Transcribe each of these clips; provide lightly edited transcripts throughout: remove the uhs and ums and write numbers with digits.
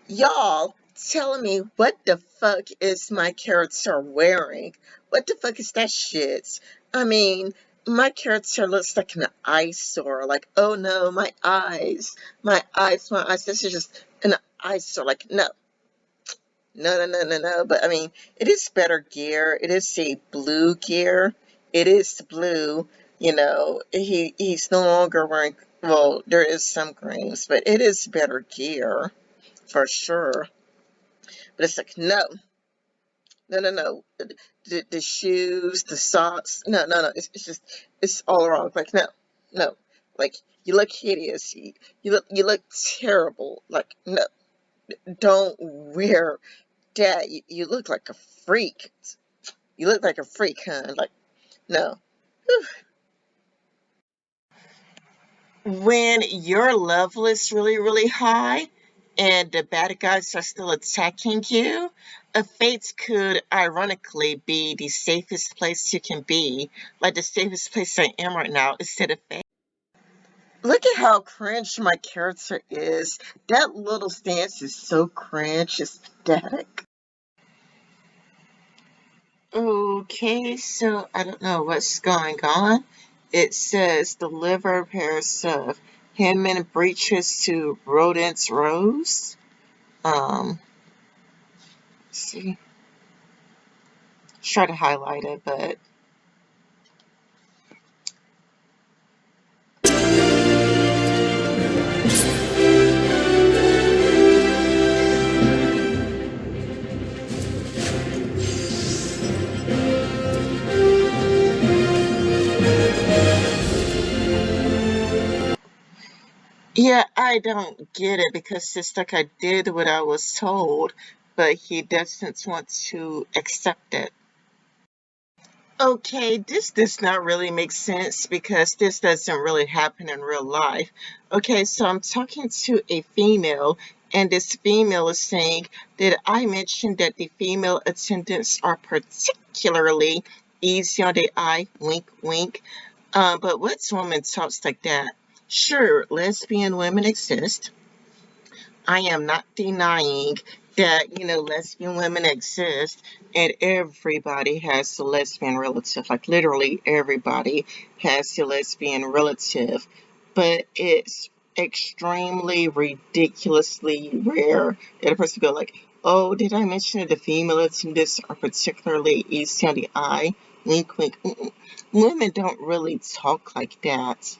Y'all telling me what the fuck is my character wearing? What the fuck is that shit? I mean, my character looks like an eyesore. Like, oh no, my eyes, my eyes, my eyes. This is just an eyesore. Like, no, no, no, no, no, no. But I mean, it is better gear. It is a blue gear. It is blue. He's no longer wearing. Well, there is some greens, but it is better gear for sure. But it's like, no, no, no, no. The shoes, the socks, no, no, no. It's just, it's all wrong. Like, no, no. Like, you look hideous. You look terrible. Like, no, don't wear that. You look like a freak. You look like a freak, huh? Like, no. Whew. When your level is really, really high and the bad guys are still attacking you, a fate could ironically be the safest place you can be. Like the safest place I am right now instead of fate. Look at how cringe my character is. That little stance is so cringe, it's pathetic. Okay, so I don't know what's going on. It says deliver pairs of handmade breeches to rodents rose. Let's see. Try to highlight it, but yeah, I don't get it because it's like I did what I was told, but he doesn't want to accept it. Okay, this does not really make sense because this doesn't really happen in real life. Okay, so I'm talking to a female, and this female is saying that I mentioned that the female attendants are particularly easy on the eye, wink, wink. But what woman talks like that? Sure, lesbian women exist. I am not denying that, lesbian women exist and everybody has a lesbian relative. Like literally everybody has a lesbian relative. But it's extremely ridiculously rare that a person go like, oh, did I mention that the female attendants are particularly easy on the eye? Wink, wink. Women don't really talk like that.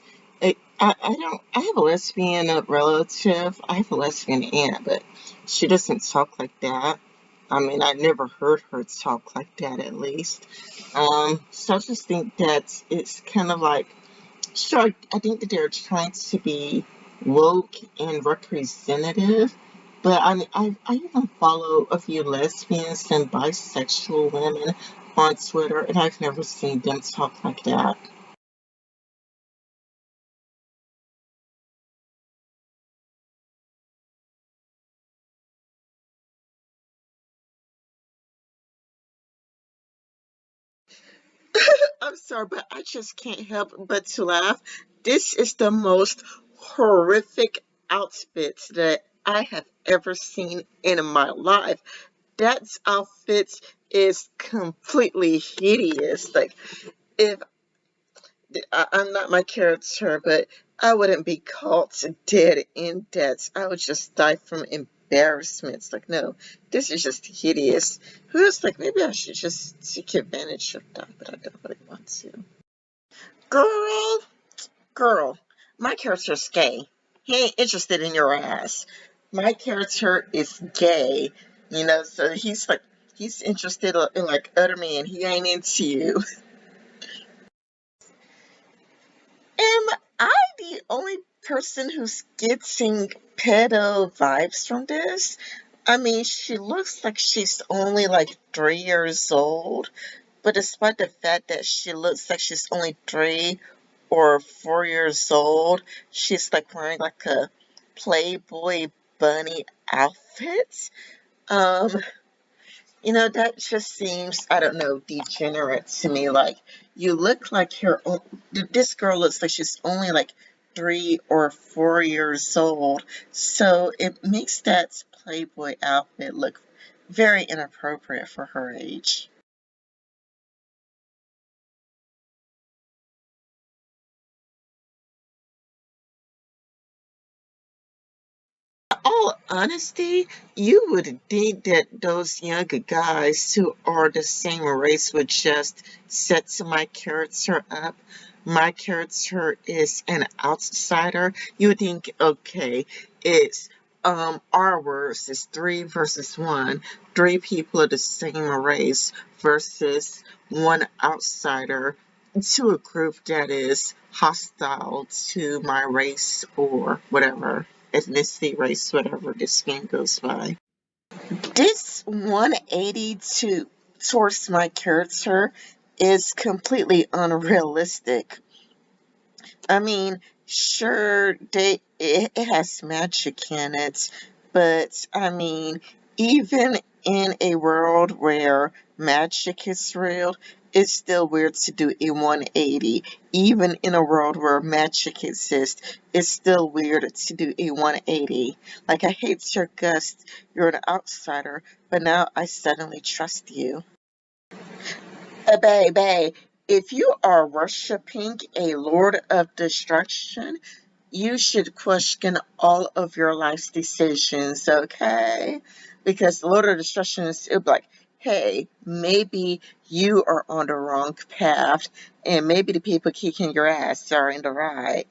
I don't. I have a lesbian relative. I have a lesbian aunt, but she doesn't talk like that. I mean, I never heard her talk like that, at least. So I just think that it's kind of like, sure, I think that they're trying to be woke and representative, but I mean, I even follow a few lesbians and bisexual women on Twitter, and I've never seen them talk like that. I'm sorry, but I just can't help but to laugh. This is the most horrific outfit that I have ever seen in my life. That outfit is completely hideous. Like, if I'm not my character, but I wouldn't be caught dead in that. I would just die from embarrassment. It's like, no, this is just hideous. Who's like, maybe I should just take advantage of that, but I don't really want to. Girl, girl, my character's gay. He ain't interested in your ass. My character is gay, so he's interested in like other men. He ain't into you. Am I the only person who's getting pedo vibes from this? I mean, she looks like she's only like 3 years old, but despite the fact that she looks like she's only 3 or 4 years old, she's like wearing like a Playboy bunny outfit. Um, that just seems, I don't know, degenerate to me. Like, you look like this girl looks like she's only like 3 or 4 years old. So it makes that Playboy outfit looked very inappropriate for her age. All honesty, you would think that those younger guys who are the same race would just set my character up. My character is an outsider. You would think, okay, it's our words is three versus one. Three people of the same race versus one outsider to a group that is hostile to my race or whatever ethnicity, race, whatever this game goes by. This 180 towards my character is completely unrealistic. I mean, sure, it has magic in it, but I mean, even in a world where magic is real, it's still weird to do a 180. Even in a world where magic exists, it's still weird to do a 180. Like, I hate your guts, you're an outsider, but now I suddenly trust you. Baby, if you are worshiping a Lord of Destruction, you should question all of your life's decisions, okay? Because the Lord of Destruction is like, hey, maybe you are on the wrong path, and maybe the people kicking your ass are in the right.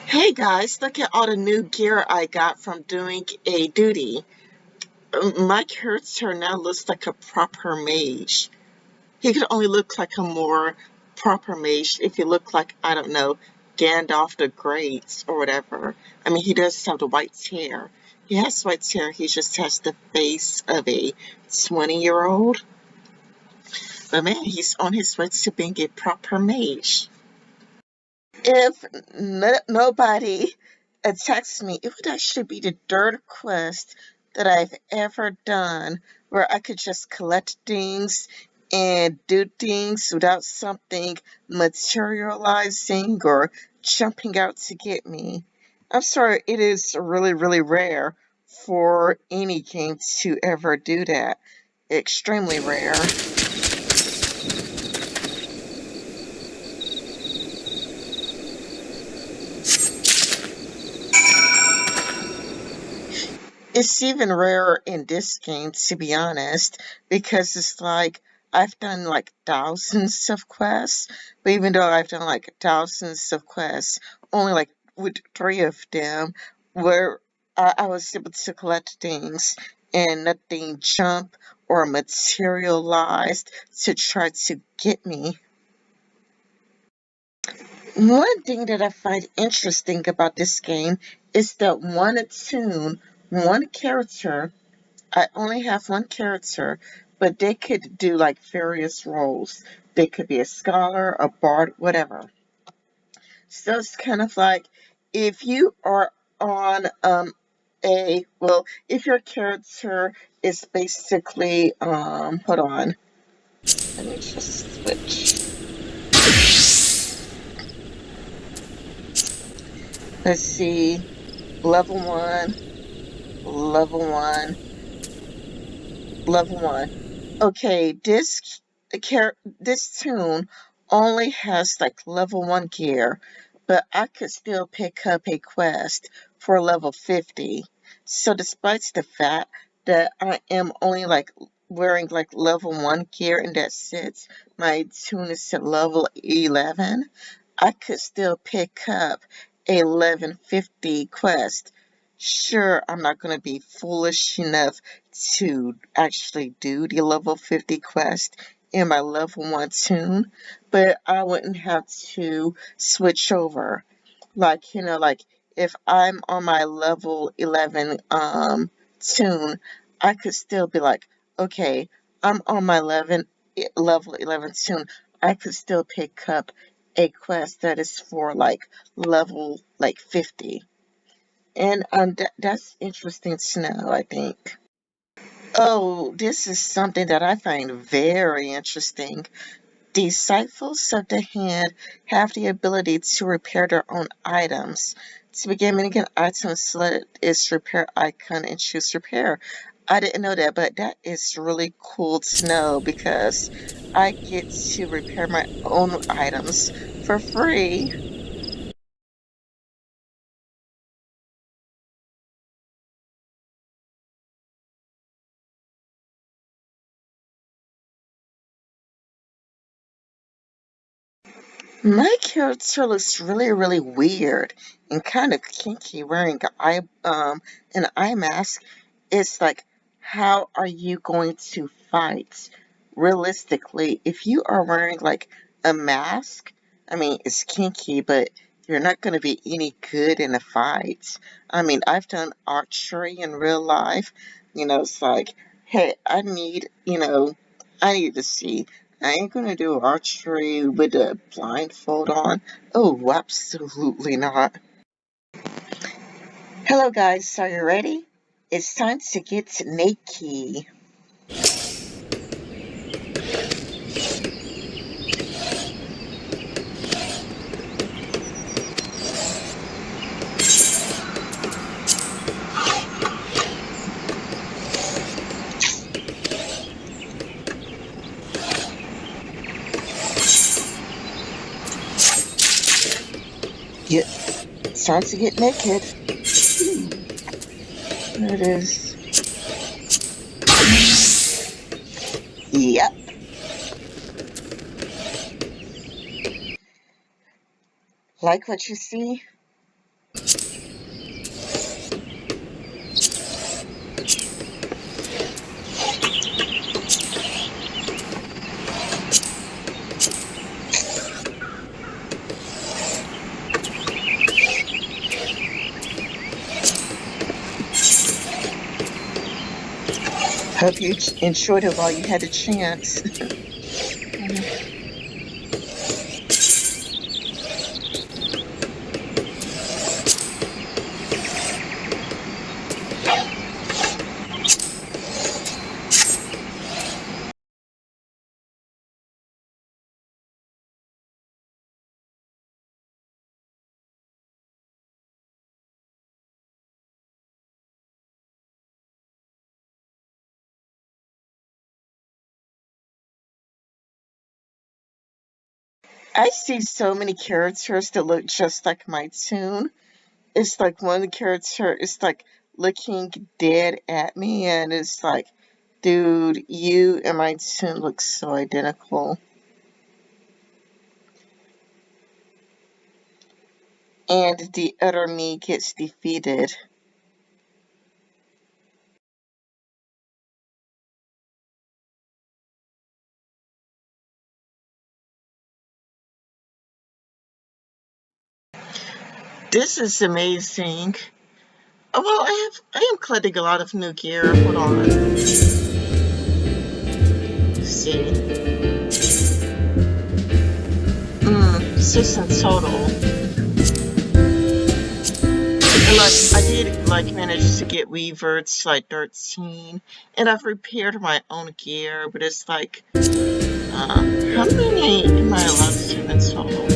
Hey guys, look at all the new gear I got from doing a duty. My character now looks like a proper mage. He could only look like a more proper mage if he looked like, I don't know, Gandalf the Great or whatever. I mean, he does have the white hair. He has white hair, he just has the face of a 20-year-old. But man, he's on his way to being a proper mage. If nobody attacks me, it would actually be the third quest that I've ever done where I could just collect things and do things without something materializing or jumping out to get me. I'm sorry, it is really, really rare for any game to ever do that. Extremely rare. It's even rarer in this game, to be honest, because it's like I've done like thousands of quests, but even though I've done like thousands of quests, only like with three of them where I was able to collect things and nothing jump or materialized to try to get me. One thing that I find interesting about this game is that one character, I only have one character, but they could do like various roles. They could be a scholar, a bard, whatever. So it's kind of like if you are on if your character is basically hold on. Let me just switch. Let's see. Level one, level one, level one. Okay, this tune only has like level 1 gear, but I could still pick up a quest for level 50. So despite the fact that I am only like wearing like level 1 gear and that's it, my tune is at level 11, I could still pick up a 1150 quest. Sure, I'm not going to be foolish enough to actually do the level 50 quest in my level 1 tune, but I wouldn't have to switch over. Like, like if I'm on my level 11 tune, I could still be like, okay, I'm on my level 11 tune. I could still pick up a quest that is for like level like 50. And that's interesting to know, I think. Oh, this is something that I find very interesting. Disciples of the hand have the ability to repair their own items. To begin making an item, select its repair icon and choose repair. I didn't know that, but that is really cool to know because I get to repair my own items for free. My character looks really, really weird and kind of kinky wearing an eye mask. It's like, how are you going to fight? Realistically, if you are wearing like a mask, I mean, it's kinky, but you're not going to be any good in a fight. I mean, I've done archery in real life. It's like, hey, I need to see. I ain't gonna do archery with a blindfold on. Oh, absolutely not. Hello, guys. Are you ready? It's time to get naked. Yep, it's time to get naked. There it is. Yep. Like what you see? Hope you enjoyed it while you had a chance. I see so many characters that look just like my tune. It's like one character is like looking dead at me, and it's like, dude, you and my tune look so identical. And the other me gets defeated. This is amazing. Oh, well, I am collecting a lot of new gear. Hold on. Let's see. 6 in total. And like I did like manage to get Weaver to like 13, and I've repaired my own gear, but it's like, how many am I allowed to do in total?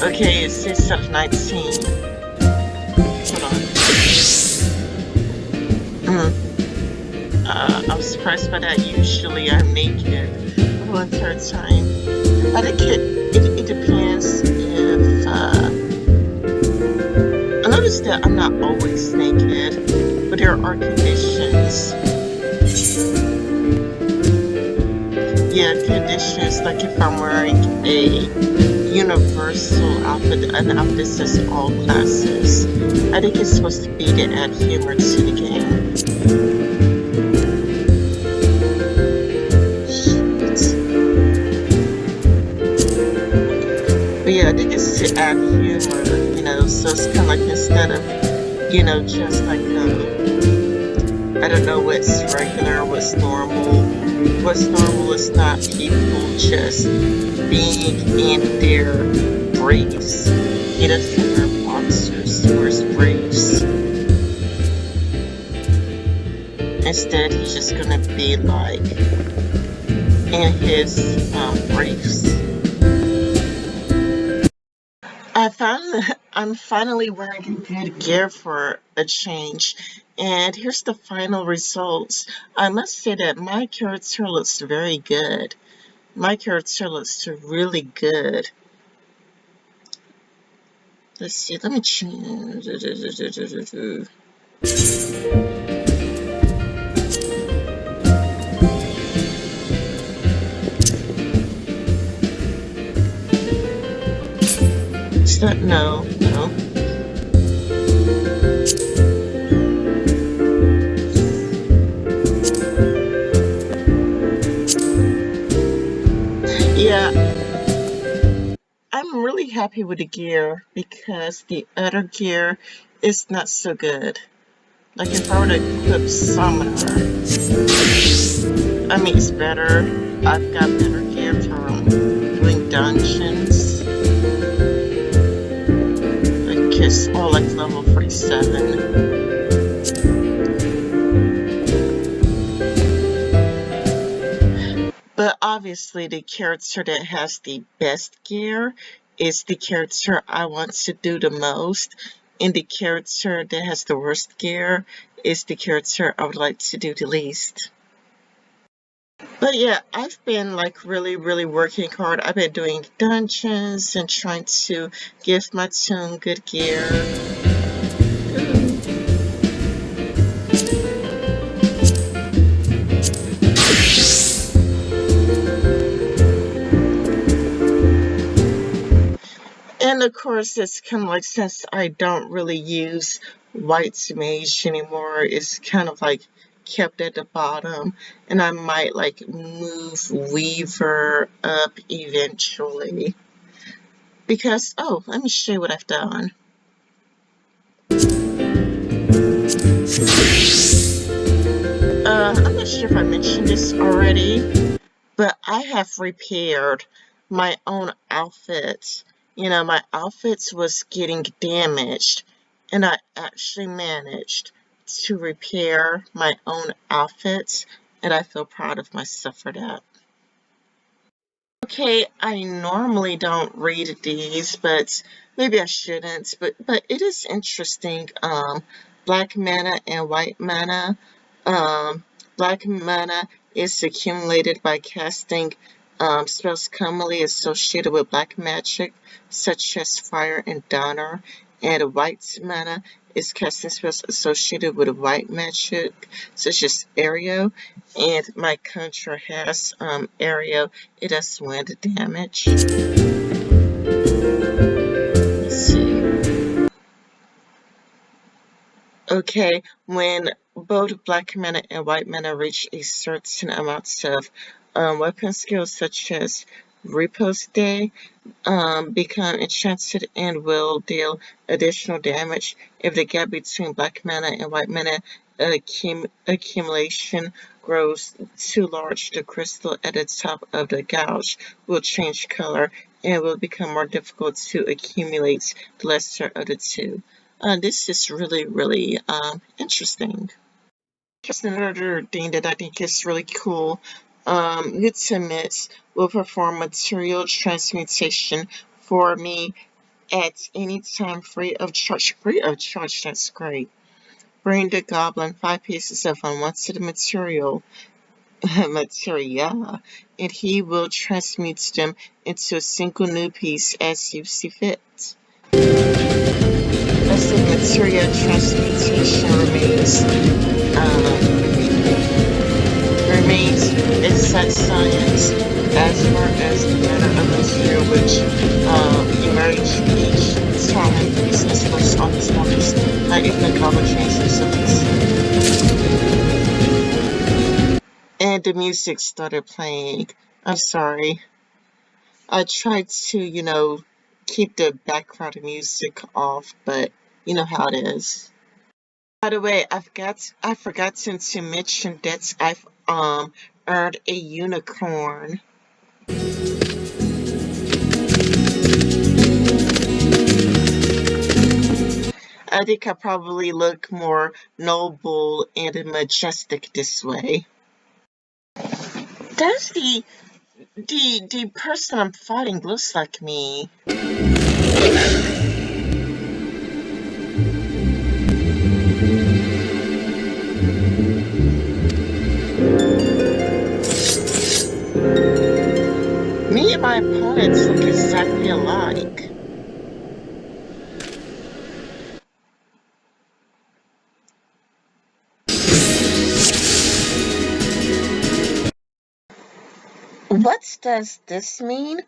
Okay, it's 6 out of 19. Hold on. I'm surprised by that. Usually I'm naked the entire time. I think it depends if, I noticed that I'm not always naked, but there are conditions. Yeah, conditions like if I'm wearing a universal outfit, an outfit that says all classes. I think it's supposed to be to add humor to the game. But yeah, I think it's to add humor, so it's kind of like instead of, just like I don't know what's regular, what's normal. What's normal is not people just being in their briefs. He doesn't wear boxers, he wears briefs. Instead, he's just gonna be like in his briefs. I'm finally wearing good gear for a change, and here's the final results. I must say that my character looks very good. My character looks really good. Let's see, let me change. Is that no? Yeah, I'm really happy with the gear because the other gear is not so good. Like if I were to equip Summoner, I mean it's better. I've got better gear from doing dungeons. Like it's all like level 47. But obviously the character that has the best gear is the character I want to do the most, and the character that has the worst gear is the character I would like to do the least. But yeah, I've been like really working hard. I've been doing dungeons and trying to give my toon good gear. And of course, it's kind of like since I don't really use white mage anymore, it's kind of like kept at the bottom, and I might like move Weaver up eventually. Because, oh, let me show you what I've done. I'm not sure if I mentioned this already, but I have repaired my own outfit. You know, my outfits was getting damaged, and I actually managed to repair my own outfits, and I feel proud of myself for that. Okay, I normally don't read these, but maybe I shouldn't. But it is interesting. Black mana and white mana. Black mana is accumulated by casting spells commonly associated with black magic, such as fire and donner. And white mana is casting spells associated with white magic, such as Aereo. And my contra has Aereo. It does wind damage. Let's see. Okay, when both black mana and white mana reach a certain amount of weapon skills such as Riposte Day, become enchanted and will deal additional damage if the gap between black mana and white mana accumulation grows too large. The crystal at the top of the gouge will change color and will become more difficult to accumulate the lesser of the two. This is really interesting. Just another thing that I think is really cool. Ultimates will perform material transmutation for me at any time free of charge. Free of charge, that's great. Bring the goblin 5 pieces of unwanted material, and he will transmute them into a single new piece as you see fit. As the material transmutation remains exact science as far as the matter of material which emerge each time the business works on its wonders, not even the common changes of And the music started playing. I'm sorry. I tried to, keep the background music off, but you know how it is. By the way, I forgot to mention that I've earned a unicorn. I think I probably look more noble and majestic this way. Does the person I'm fighting looks like me? Me and my opponents look exactly alike. What does this mean?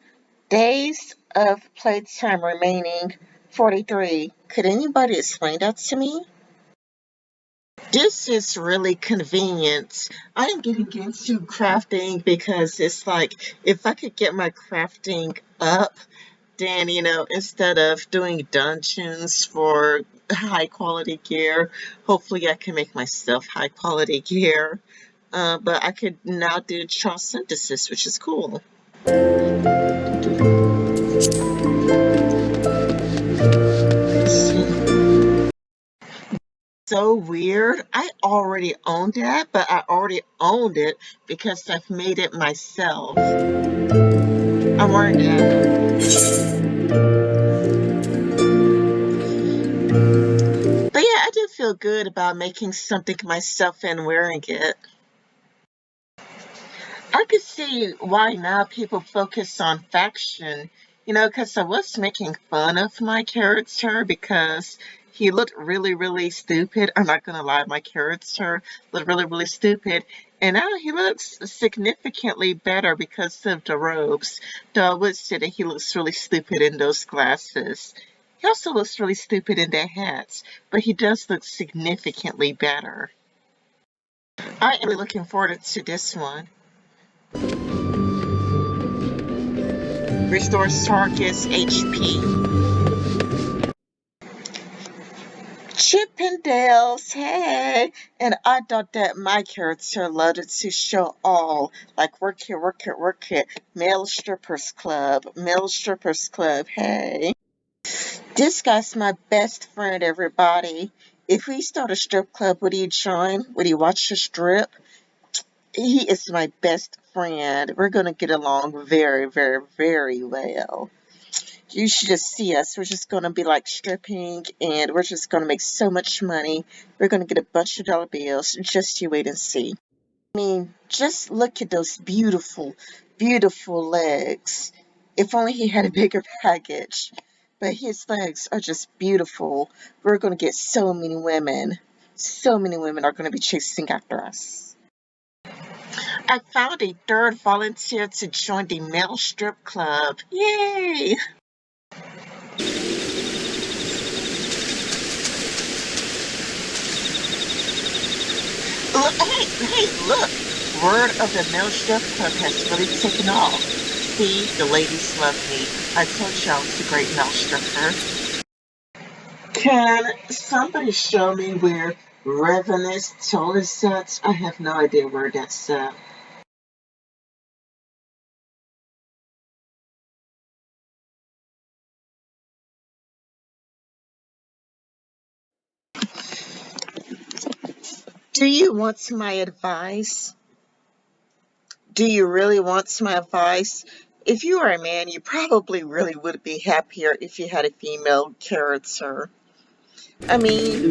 Days of playtime remaining 43. Could anybody explain that to me? This is really convenient. I am getting into crafting because it's like if I could get my crafting up, then instead of doing dungeons for high quality gear, hopefully I can make myself high quality gear. But I could now do child synthesis, which is cool. Let's see. So weird. I already owned that, but I already owned it because I've made it myself. I'm wearing that. But yeah, I do feel good about making something myself and wearing it. I could see why now people focus on faction, because I was making fun of my character because he looked really, really stupid. I'm not gonna lie, my character looked really, really stupid. And now he looks significantly better because of the robes. Though I would say that he looks really stupid in those glasses. He also looks really stupid in that hats, but he does look significantly better. I am really looking forward to this one. Restores target's HP. Chippendales, hey! And I thought that my character loved to show all. Like, work here, work here, work here. Male strippers club, hey. This guy's my best friend, everybody. If we start a strip club, would he join? Would he watch the strip? He is my best friend. We're gonna get along very, very, very well. You should just see us. We're just going to be like stripping and we're just going to make so much money. We're going to get a bunch of dollar bills. Just you wait and see. I mean, just look at those beautiful, beautiful legs. If only he had a bigger package. But his legs are just beautiful. We're going to get so many women. So many women are going to be chasing after us. I found a third volunteer to join the male strip club. Yay! Look, hey, look! Word of the male strip club has really taken off. See, the ladies love me. I told you I was a great male stripper. Can somebody show me where Revenant's toll is set? I have no idea where that's set. Do you want my advice? Do you really want my advice? If you are a man, you probably really would be happier if you had a female character. I mean,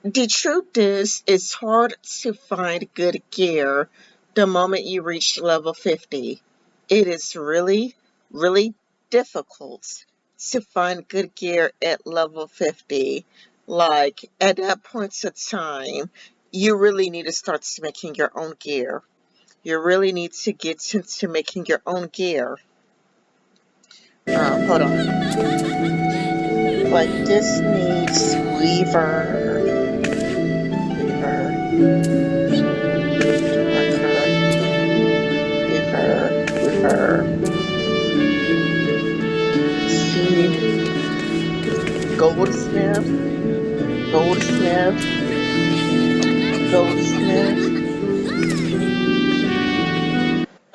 the truth is, it's hard to find good gear the moment you reach level 50. It is really, really difficult to find good gear at level 50. Like, at that point of time, you really need to start making your own gear. You really need to get into making your own gear. Hold on. Like, this needs weaver, with her. See, Goldsmith.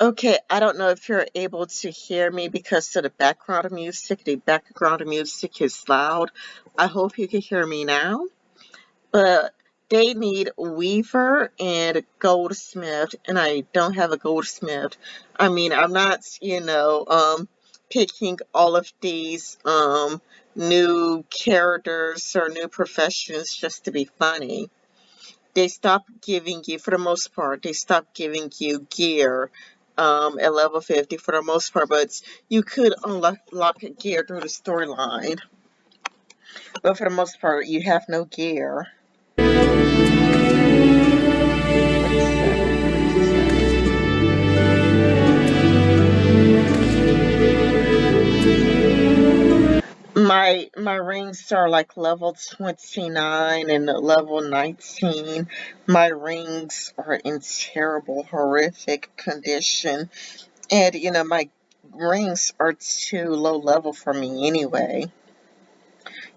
Okay, I don't know if you're able to hear me because of the background music. The background music is loud. I hope you can hear me now. But they need Weaver and Goldsmith, and I don't have a Goldsmith. I mean, I'm not, picking all of these new characters or new professions just to be funny. They stop giving you, for the most part, they stop giving you gear at level 50 for the most part, but you could unlock gear through the storyline. But for the most part, you have no gear. 37. My rings are like level 29 and level 19. My rings are in terrible, horrific condition. And, my rings are too low level for me anyway.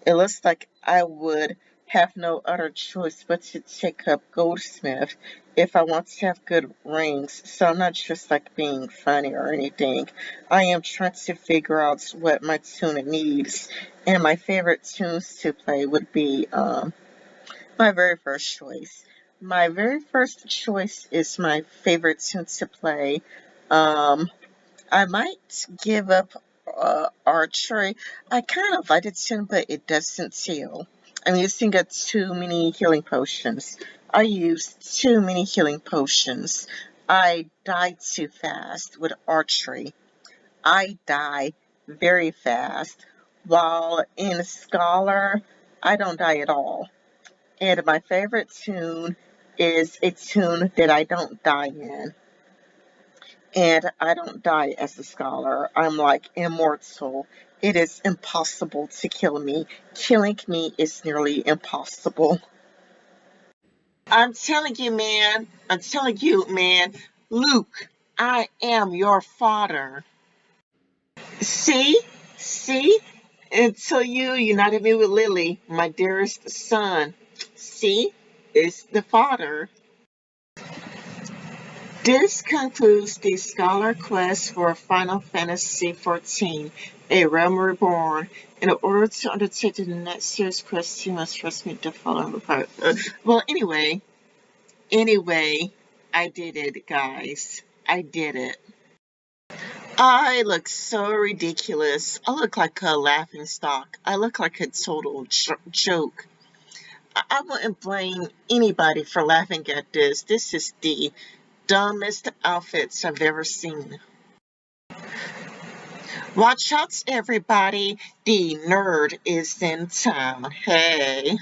It looks like I would have no other choice but to take up Goldsmith if I want to have good rings. So I'm not just like being funny or anything. I am trying to figure out what my tune needs. And my favorite tunes to play would be my very first choice. My very first choice is my favorite tune to play. I might give up archery. I kind of like it too, but it doesn't heal. I'm using too many healing potions. I use too many healing potions. I die too fast with archery. I die very fast. While in Scholar, I don't die at all. And my favorite tune is a tune that I don't die in. And I don't die as a scholar. I'm like immortal. It is impossible to kill me. Killing me is nearly impossible. I'm telling you, man. I'm telling you, man. Luke, I am your father. See? See? Until you united me with Lily, my dearest son. See? It's the father. This concludes the Scholar quest for Final Fantasy XIV, A Realm Reborn. In order to undertake the next series quest, you must trust me to follow apart. Well, anyway, I did it, guys. I did it. I look so ridiculous. I look like a laughing stock. I look like a total joke. I wouldn't blame anybody for laughing at this. This is the dumbest outfits I've ever seen. Watch out, everybody. The nerd is in town. Hey.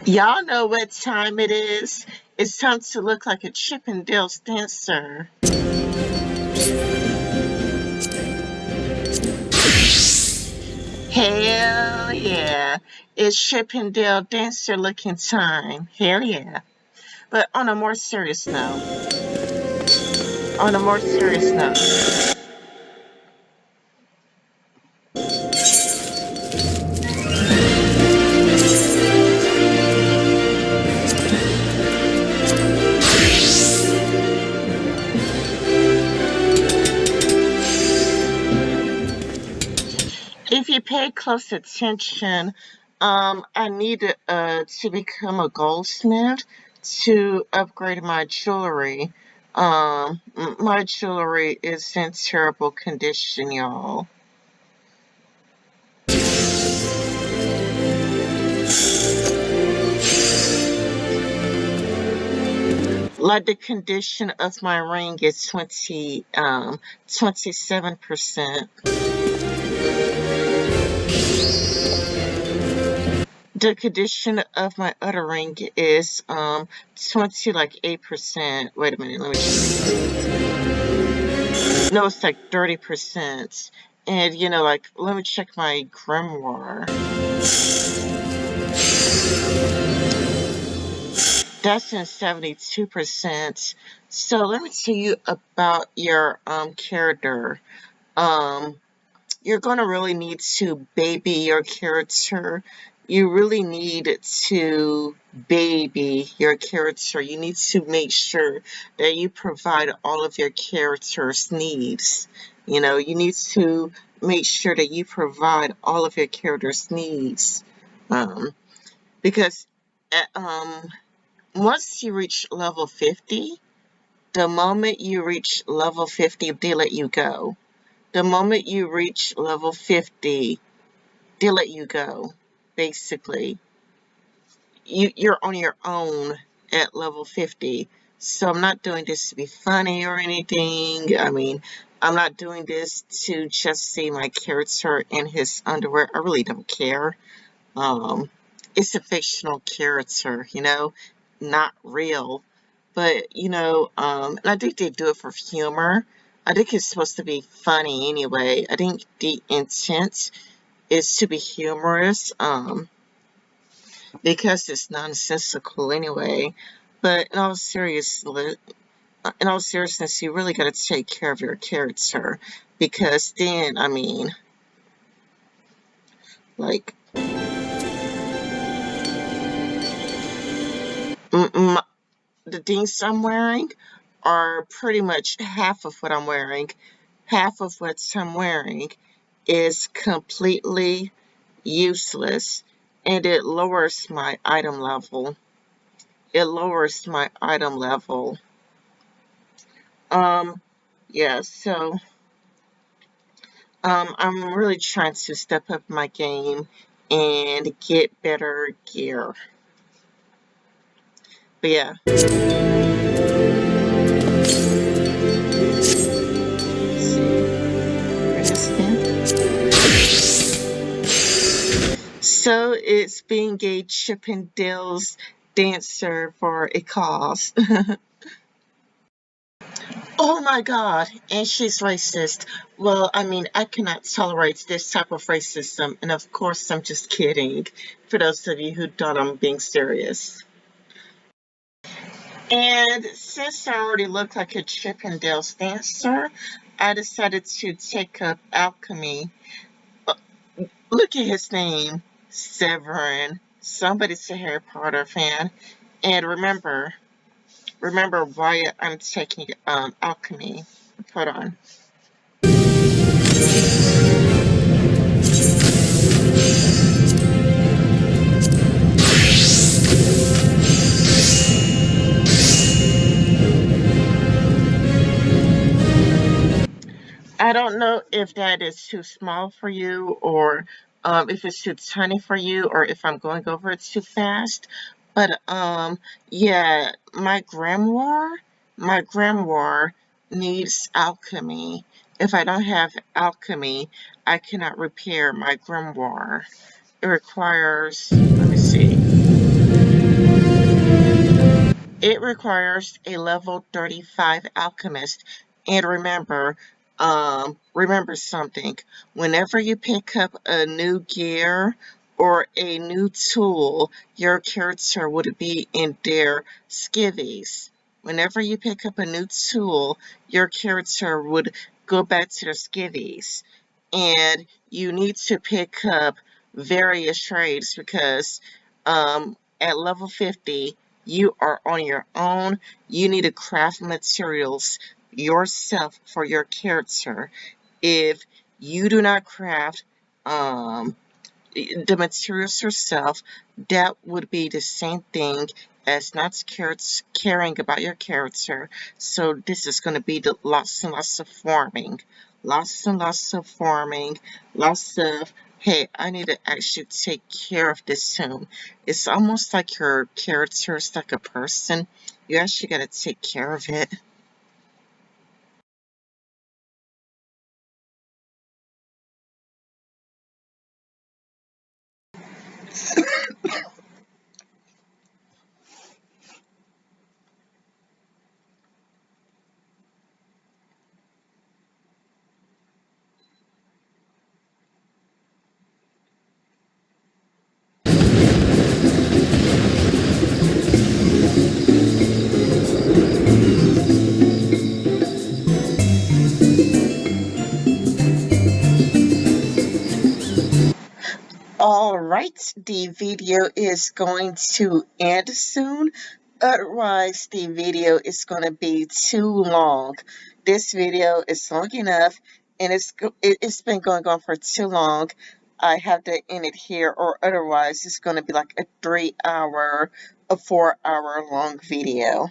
Y'all know what time it is. It's time to look like a Chippendales dancer. Hell yeah. It's Chippendale dancer looking time. Hell yeah. But on a more serious note. On a more serious note. If you pay close attention, I need to become a goldsmith to upgrade my jewelry. My jewelry is in terrible condition, y'all. Like the condition of my ring is 27%. The condition of my other ring is 8%. Wait a minute, let me check. No, it's like 30%. And let me check my grimoire. That's in 72%. So let me tell you about your character. You're gonna really need to baby your character you really need to baby your character. You need to make sure that you provide all of your character's needs. You know, you need to make sure that you provide all of your character's needs. Because at, once you reach level 50, the moment you reach level 50, they let you go. The moment you reach level 50, they let you go, basically. You're on your own at level 50. So I'm not doing this to be funny or anything. I mean, I'm not doing this to just see my character in his underwear. I really don't care. It's a fictional character, you know, not real. But, you know, and I think they do it for humor. I think it's supposed to be funny anyway. I think the intent is to be humorous. Because it's nonsensical anyway. But in all seriousness, you really got to take care of your character, because then, I mean, like, the things I'm wearing are pretty much half of what I'm wearing. Half of what I'm wearing is completely useless, and it lowers my item level. It lowers my item level. Yeah, so I'm really trying to step up my game and get better gear. But yeah. Let's see. Where it is again. So it's being a Chippendales dancer for a cause. Oh my god, and she's racist. Well, I mean, I cannot tolerate this type of racism, and of course I'm just kidding, for those of you who thought I'm being serious. And since I already look like a Chippendales dancer, I decided to take up alchemy. Look at his name, Severin. Somebody's a Harry Potter fan. And remember why I'm taking alchemy. Hold on. I don't know if that is too small for you, or if it's too tiny for you, or if I'm going over it too fast. But yeah, my grimoire needs alchemy. If I don't have alchemy, I cannot repair my grimoire. It requires, let me see. It requires a level 35 alchemist. And remember something. Whenever you pick up a new gear or a new tool, your character would be in their skivvies. Whenever you pick up a new tool, your character would go back to their skivvies. And you need to pick up various trades, because at level 50, you are on your own. You need to craft materials yourself for your character. If you do not craft the materials yourself, that would be the same thing as not caring about your character. So this is going to be the lots and lots of farming. Lots and lots of farming. Lots of, hey, I need to actually take care of this soon. It's almost like your character is like a person. You actually got to take care of it. that the video is going to end soon. Otherwise, the video is going to be too long. This video is long enough, and it's been going on for too long. I have to end it here, or otherwise, it's going to be like a 3 hour, a 4 hour long video.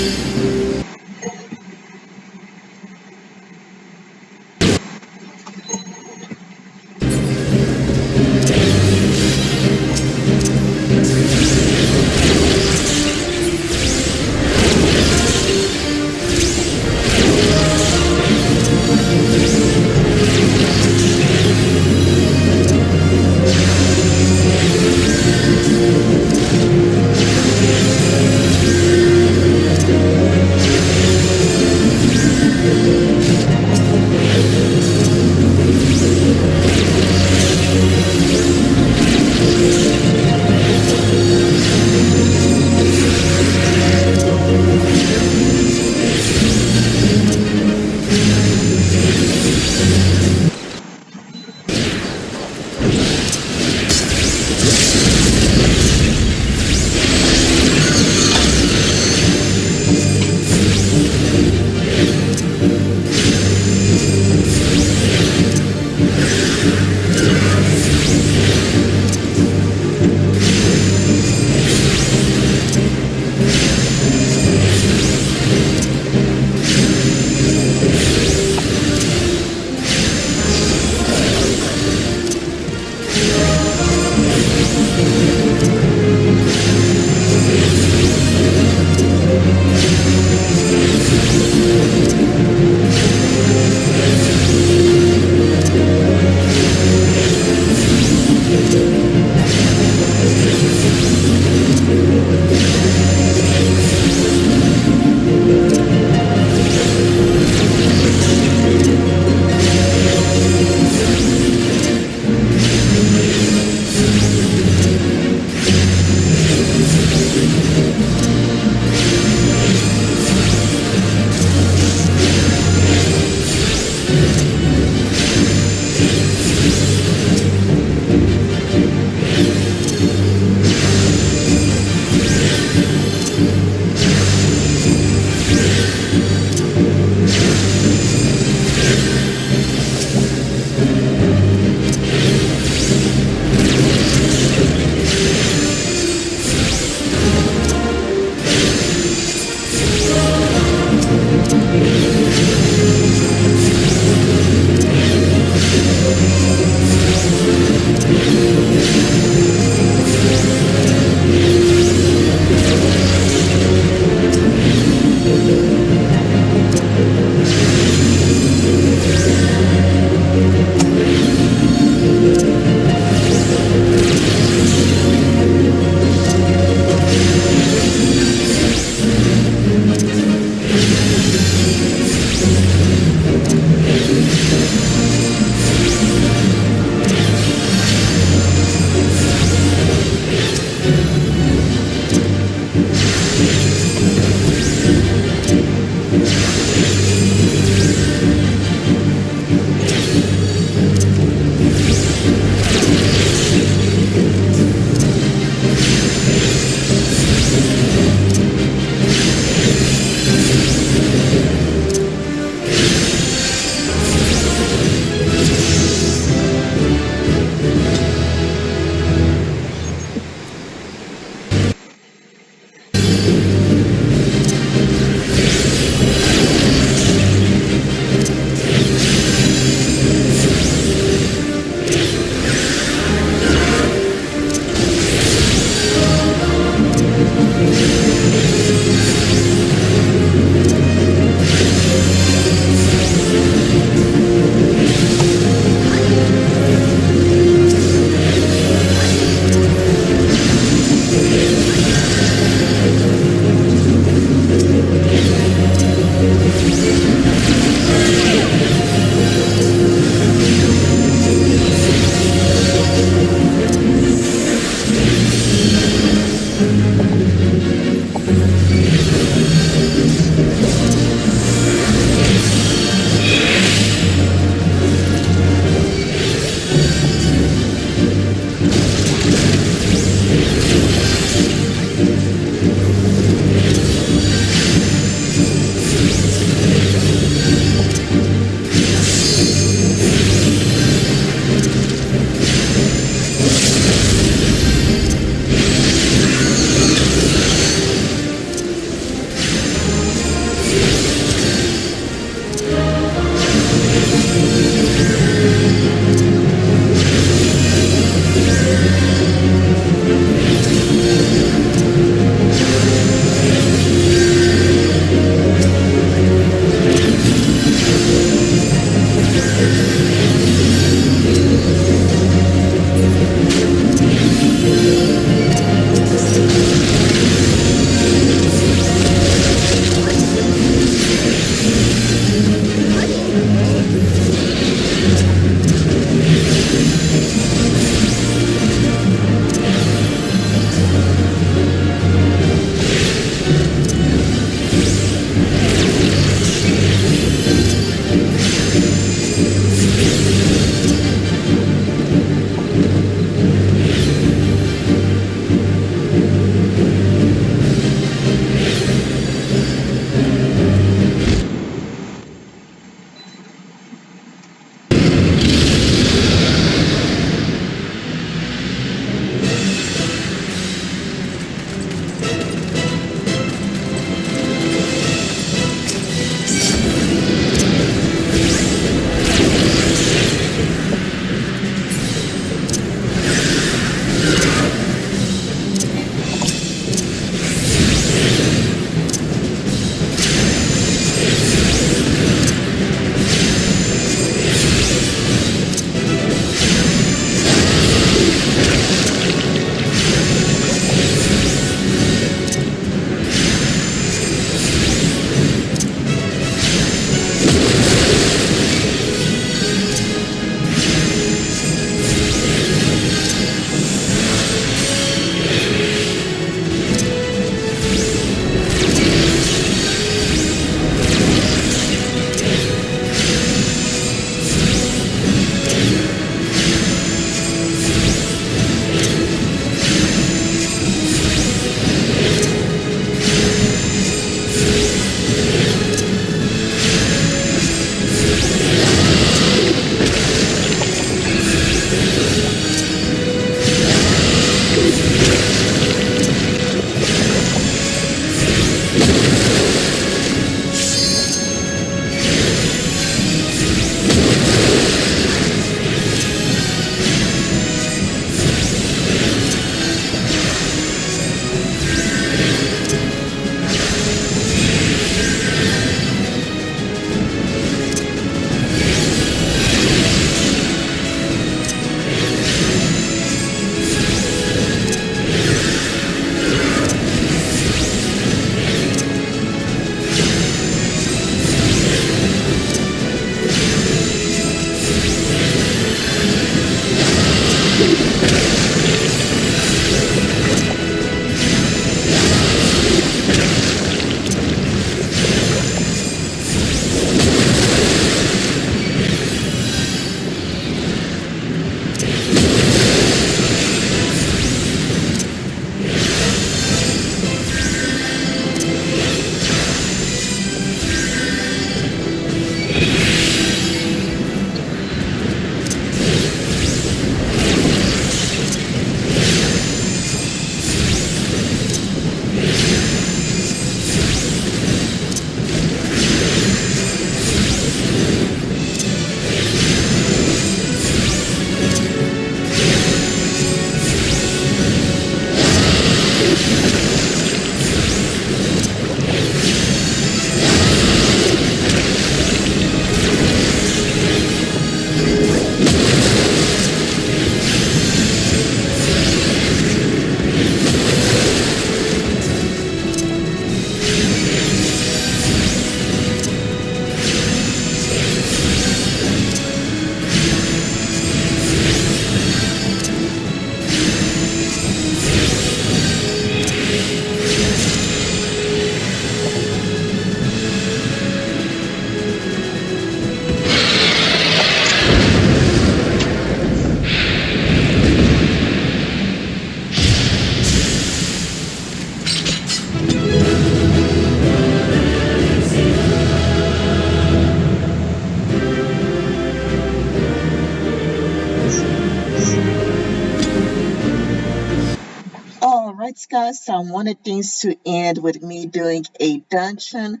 Alright, guys, so I wanted things to end with me doing a dungeon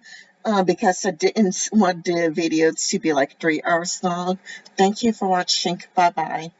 because I didn't want the video to be like 3 hours long. Thank you for watching. Bye bye.